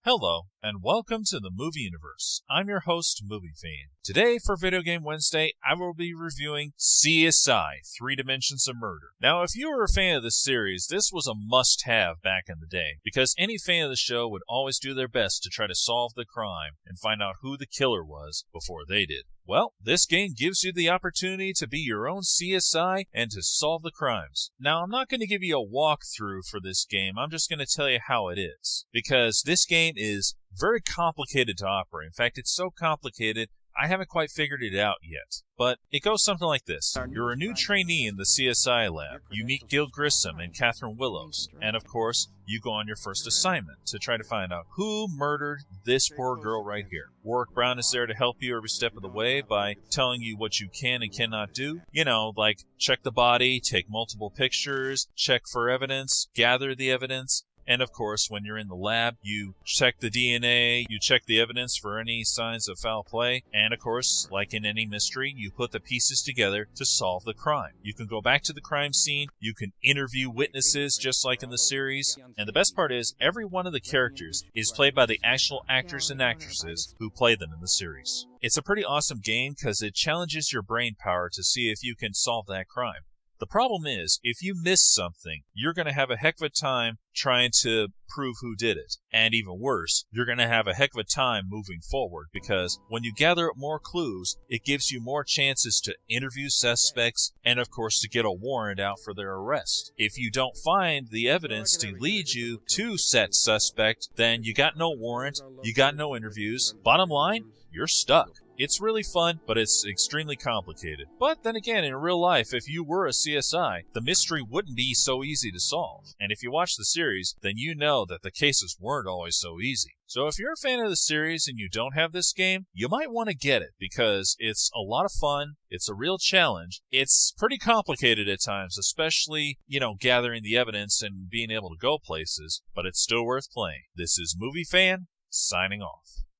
Hello, and welcome to the Movie Universe. I'm your host, Movie Fan. Today, for Video Game Wednesday, I will be reviewing CSI, 3 Dimensions of Murder. Now, if you were a fan of this series, this was a must-have back in the day, because any fan of the show would always do their best to try to solve the crime and find out who the killer was before they did. Well, this game gives you the opportunity to be your own CSI and to solve the crimes. Now, I'm not going to give you a walkthrough for this game, I'm just going to tell you how it is. Because this game is very complicated to operate. In fact, it's so complicated, I haven't quite figured it out yet. But it goes something like this. You're a new trainee in the CSI lab. You meet Gil Grissom and Catherine Willows. And of course, you go on your first assignment to try to find out who murdered this poor girl right here. Warwick Brown is there to help you every step of the way by telling you what you can and cannot do. You know, like check the body, take multiple pictures, check for evidence, gather the evidence. And of course, when you're in the lab, you check the DNA, you check the evidence for any signs of foul play, and of course, like in any mystery, you put the pieces together to solve the crime. You can go back to the crime scene, you can interview witnesses just like in the series, and the best part is, every one of the characters is played by the actual actors and actresses who play them in the series. It's a pretty awesome game because it challenges your brain power to see if you can solve that crime. The problem is, if you miss something, you're going to have a heck of a time trying to prove who did it. And even worse, you're going to have a heck of a time moving forward because when you gather up more clues, it gives you more chances to interview suspects and, of course, to get a warrant out for their arrest. If you don't find the evidence to lead you to said suspect, then you got no warrant, you got no interviews. Bottom line, you're stuck. It's really fun, but it's extremely complicated. But then again, in real life, if you were a CSI, the mystery wouldn't be so easy to solve. And if you watch the series, then you know that the cases weren't always so easy. So if you're a fan of the series and you don't have this game, you might want to get it because it's a lot of fun, it's a real challenge, it's pretty complicated at times, especially, gathering the evidence and being able to go places, but it's still worth playing. This is Movie Fan, signing off.